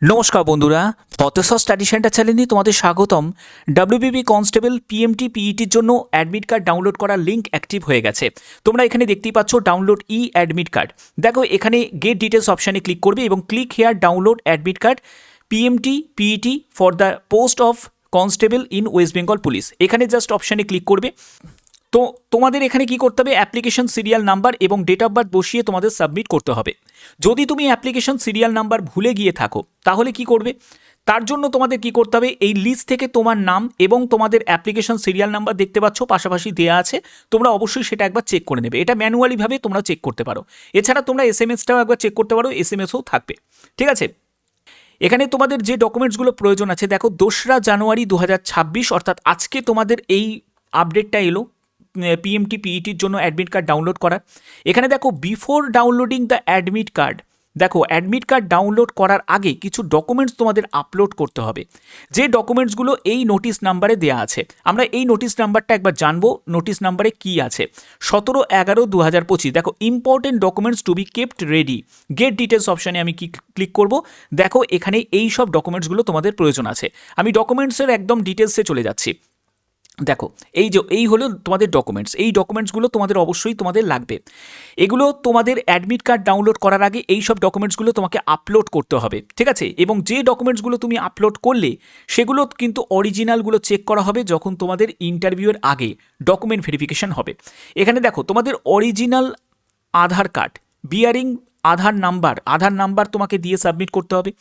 নমস্কার বন্ধুরা, পথসর study centre চ্যানেলে তোমাদের স্বাগতম। ডাব্লিউবিপি কনস্টেবল পিএমটি পিইটির জন্য অ্যাডমিট কার্ড ডাউনলোড করার লিঙ্ক অ্যাক্টিভ হয়ে গেছে। তোমরা এখানে দেখতেই পাচ্ছ ডাউনলোড অ্যাডমিট কার্ড। দেখো এখানে গেট ডিটেলস অপশানে ক্লিক করবে এবং click here download admit card PMT PET for the post of constable in West Bengal police. এখানে জাস্ট অপশানে ক্লিক করবে। তো তোমাদের এখানে কি করতে হবে, অ্যাপ্লিকেশন সিরিয়াল নাম্বার এবং ডেট অফ বার্থ বসিয়ে তোমাদের সাবমিট করতে হবে। যদি তুমি অ্যাপ্লিকেশন সিরিয়াল নাম্বার ভুলে গিয়ে থাকো তাহলে কি করবে, তার জন্য তোমাদের কি করতে হবে, এই লিস্ট থেকে তোমার নাম এবং তোমাদের অ্যাপ্লিকেশন সিরিয়াল নাম্বার দেখতে পাচ্ছ পাশাপাশি দেওয়া আছে, তোমরা অবশ্যই সেটা একবার চেক করে নেবে। এটা ম্যানুয়ালিভাবে তোমরা চেক করতে পারো। এছাড়া তোমরা এসএমএসটাও একবার চেক করতে পারো, এসএমএসও থাকবে। ঠিক আছে, এখানে তোমাদের যে ডকুমেন্টসগুলো প্রয়োজন আছে, দেখো 2রা জানুয়ারি 2026 অর্থাৎ আজকে তোমাদের এই আপডেটটা এলো পিএমটি পিইটির জন্য অ্যাডমিট কার্ড ডাউনলোড করার। এখানে দেখো before downloading the admit card, দেখো অ্যাডমিট কার্ড ডাউনলোড করার আগে কিছু ডকুমেন্টস তোমাদের আপলোড করতে হবে। যে ডকুমেন্টসগুলো এই নোটিশ নাম্বারে দেওয়া আছে, আমরা এই নোটিশ নাম্বারটা একবার জানবো। নোটিশ নাম্বারে কি আছে, 17/11/2025। দেখো important documents two be kept ready, gate details অপশানে আমি কি ক্লিক করব। দেখো এখানে এই সব ডকুমেন্টসগুলো তোমাদের প্রয়োজন আছে। আমি ডকুমেন্টসের একদম ডিটেলসে চলে যাচ্ছি। দেখো এই হলো তোমাদের ডকুমেন্টস। এই ডকুমেন্টসগুলো তোমাদের অবশ্যই তোমাদের লাগবে। এগুলো তোমাদের অ্যাডমিট কার্ড ডাউনলোড করার আগে এই সব ডকুমেন্টসগুলো তোমাকে আপলোড করতে হবে। ঠিক আছে, এবং যে ডকুমেন্টসগুলো তুমি আপলোড করলে সেগুলো কিন্তু অরিজিনালগুলো চেক করা হবে যখন তোমাদের ইন্টারভিউয়ের আগে ডকুমেন্ট ভেরিফিকেশন হবে। এখানে দেখো তোমাদের অরিজিনাল আধার কার্ড বিয়ারিং আধার নাম্বার তোমাকে দিয়ে সাবমিট করতে হবে।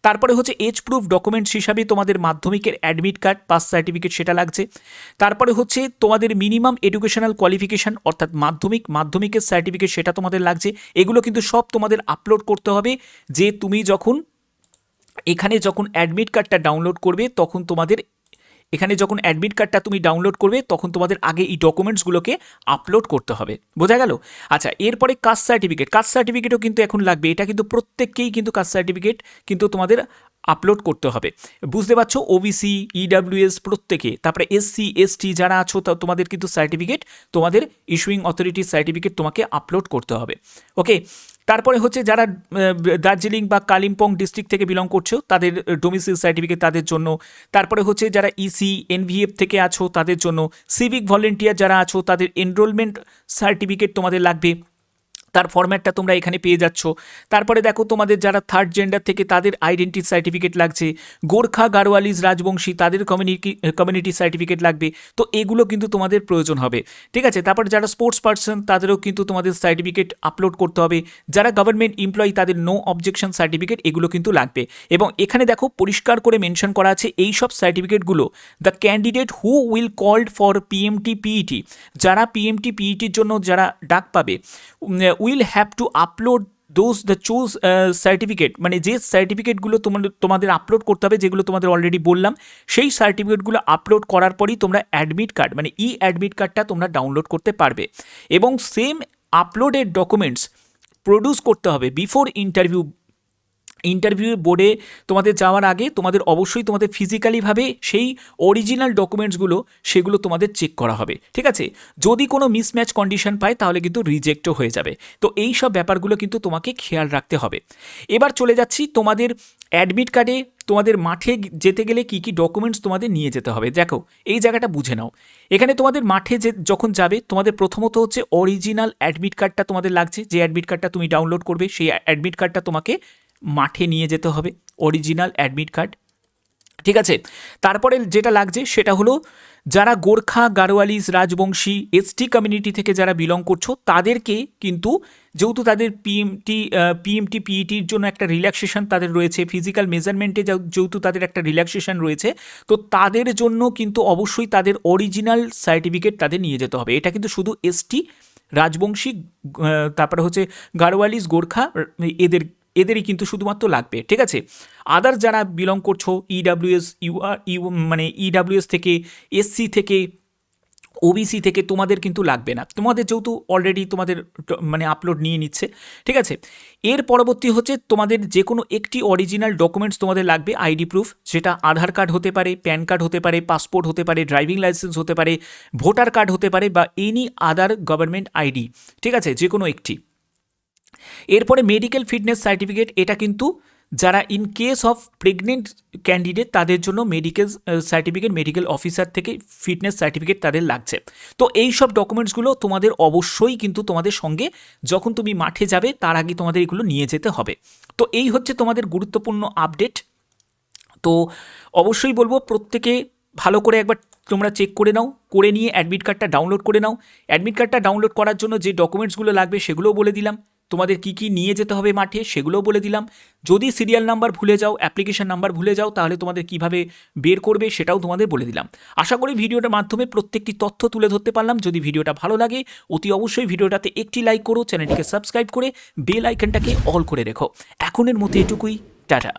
তারপরে হচ্ছে এজ প্রুফ ডকুমেন্টস হিসাবে তোমাদের মাধ্যমিকের অ্যাডমিট কার্ড পাস সার্টিফিকেট সেটা লাগছে। তারপরে হচ্ছে তোমাদের মিনিমাম এডুকেশনাল কোয়ালিফিকেশান অর্থাৎ মাধ্যমিকের সার্টিফিকেট সেটা তোমাদের লাগছে। এগুলো কিন্তু সব তোমাদের আপলোড করতে হবে। যে তুমি যখন অ্যাডমিট কার্ডটা ডাউনলোড করবে তখন তোমাদের আগে এই ডকুমেন্টসগুলোকে আপলোড করতে হবে। বোঝা গেল? আচ্ছা, এরপরে কাস্ট সার্টিফিকেটও কিন্তু এখন লাগবে। এটা কিন্তু প্রত্যেককেই কিন্তু কাস্ট সার্টিফিকেট কিন্তু তোমাদের আপলোড করতে হবে। বুঝতে পারছো, ওবিসি ইডাব্লিউএস প্রত্যেকে, তারপরে এসসি এসটি যারা আছো তোমাদের কিন্তু সার্টিফিকেট, তোমাদের ইস্যুইং অথরিটির সার্টিফিকেট তোমাকে আপলোড করতে হবে। ওকে, তারপরে হচ্ছে যারা দার্জিলিং বা কালিম্পং ডিস্ট্রিক্ট থেকে বিলং করছো তাদের ডোমিসাইল সার্টিফিকেট তাদের জন্য। তারপরে হচ্ছে যারা ইসি এনভিএফ থেকে আছো তাদের জন্য, সিভিক ভলেন্টিয়ার যারা আছো তাদের এনরোলমেন্ট সার্টিফিকেট তোমাদের লাগবে, তার ফরম্যাটটা তোমরা এখানে পেয়ে যাচ্ছ। তারপরে দেখো তোমাদের যারা থার্ড জেন্ডার থেকে তাদের আইডেন্টি সার্টিফিকেট লাগছে, গোর্খা গাড়োয়ালিজ রাজবংশী তাদের কমিউনিটি সার্টিফিকেট লাগবে। তো এগুলো কিন্তু তোমাদের প্রয়োজন হবে। ঠিক আছে, তারপর যারা স্পোর্টস পার্সন তাদেরও কিন্তু তোমাদের সার্টিফিকেট আপলোড করতে হবে। যারা গভর্নমেন্ট এমপ্লয়ি তাদের নো অবজেকশন সার্টিফিকেট এগুলো কিন্তু লাগবে। এবং এখানে দেখো পরিষ্কার করে মেনশন করা আছে এই সব সার্টিফিকেটগুলো the candidate who will called for PMT PET, যারা পিএমটি পিইটির জন্য যারা ডাক পাবে will have to upload the choose certificate, মানে যে সার্টিফিকেটগুলো তোমাদের আপলোড করতে হবে, যেগুলো তোমাদের অলরেডি বললাম, সেই সার্টিফিকেটগুলো আপলোড করার পরই তোমরা অ্যাডমিট কার্ড মানে অ্যাডমিট কার্ডটা তোমরা ডাউনলোড করতে পারবে। এবং সেম আপলোডেড ডকুমেন্টস প্রডিউস করতে হবে বিফোর ইন্টারভিউ বোর্ডে তোমাদের যাওয়ার আগে। তোমাদের অবশ্যই তোমাদের ফিজিক্যালিভাবে সেই অরিজিনাল ডকুমেন্টসগুলো সেগুলো তোমাদের চেক করা হবে। ঠিক আছে, যদি কোনো মিসম্যাচ কন্ডিশন পায় তাহলে কিন্তু রিজেক্টও হয়ে যাবে। তো এই সব ব্যাপারগুলো কিন্তু তোমাকে খেয়াল রাখতে হবে। এবার চলে যাচ্ছি তোমাদের অ্যাডমিট কার্ডে তোমাদের মাঠে যেতে গেলে কী কী ডকুমেন্টস তোমাদের নিয়ে যেতে হবে। দেখো এই জায়গাটা বুঝে নাও। এখানে তোমাদের মাঠে যখন যাবে তোমাদের প্রথমত হচ্ছে অরিজিনাল অ্যাডমিট কার্ডটা তোমাদের লাগছে। যে অ্যাডমিট কার্ডটা তুমি ডাউনলোড করবে সেই অ্যাডমিট কার্ডটা তোমাকে মাঠে নিয়ে যেতে হবে, অরিজিনাল অ্যাডমিট কার্ড। ঠিক আছে, তারপরে যেটা লাগছে সেটা হলো যারা গোর্খা গাড়োয়ালিজ রাজবংশী এসটি কমিউনিটি থেকে যারা বিলং করছো তাদেরকে কিন্তু, যেহেতু তাদের পিএমটি পিইটির জন্য একটা রিল্যাক্সেশন তাদের রয়েছে, ফিজিক্যাল মেজারমেন্টে যেহেতু তাদের একটা রিল্যাক্সেশন রয়েছে, তো তাদের জন্য কিন্তু অবশ্যই তাদের অরিজিনাল সার্টিফিকেট তাদের নিয়ে যেতে হবে। এটা কিন্তু শুধু এসটি রাজবংশী তারপরে হচ্ছে গাড়োয়ালিজ গোর্খা এদেরই কিন্তু শুধুমাত্র লাগবে। ঠিক আছে, আদার যারা বিলং করছো ইডাব্লিউএস মানে ইডাব্লিউএস থেকে, এসসি থেকে, ওবিসি থেকে তোমাদের কিন্তু লাগবে না। তোমাদের যেহেতু অলরেডি তোমাদের মানে আপলোড নিয়ে নিচ্ছে। ঠিক আছে, এর পরবর্তী হচ্ছে তোমাদের যে কোনো একটি অরিজিনাল ডকুমেন্টস তোমাদের লাগবে, আইডি প্রুফ, সেটা আধার কার্ড হতে পারে, প্যান কার্ড হতে পারে, পাসপোর্ট হতে পারে, ড্রাইভিং লাইসেন্স হতে পারে, ভোটার কার্ড হতে পারে বা এনি আদার গভর্নমেন্ট আইডি। ঠিক আছে, যে কোনো একটি। এরপরে মেডিকেল ফিটনেস সার্টিফিকেট, এটা কিন্তু যারা in case of pregnant candidate তাদের জন্য মেডিকেল সার্টিফিকেট, মেডিকেল অফিসার থেকে ফিটনেস সার্টিফিকেট তাদের লাগছে। তো এই সব ডকুমেন্টসগুলো তোমাদের অবশ্যই কিন্তু তোমাদের সঙ্গে যখন তুমি মাঠে যাবে তার আগে তোমাদের এগুলো নিয়ে যেতে হবে। তো এই হচ্ছে তোমাদের গুরুত্বপূর্ণ আপডেট। তো অবশ্যই বলবো প্রত্যেকে ভালো করে একবার তোমরা চেক করে নাও, করে নিয়ে অ্যাডমিট কার্ডটা ডাউনলোড করে নাও। অ্যাডমিট কার্ডটা ডাউনলোড করার জন্য যে ডকুমেন্টসগুলো লাগবে সেগুলোও বলে দিলাম, তোমাদের কি কি নিয়ে যেতে হবে মাঠে সেগুলোও বলে দিলাম। যদি সিরিয়াল নাম্বার ভুলে যাও, অ্যাপ্লিকেশন নাম্বার ভুলে যাও, তাহলে তোমাদের কিভাবে বের করবে সেটাও তোমাদের বলে দিলাম। আশা করি ভিডিওটার মাধ্যমে প্রত্যেকটি তথ্য তুলে ধরতে পারলাম। যদি ভিডিওটা ভালো লাগে অতি অবশ্যই ভিডিওটাতে একটি লাইক করো, চ্যানেলটিকে সাবস্ক্রাইব করে বেল আইকনটাকে অল করে রেখো। এখনের মতো এটুকুই, টাটা।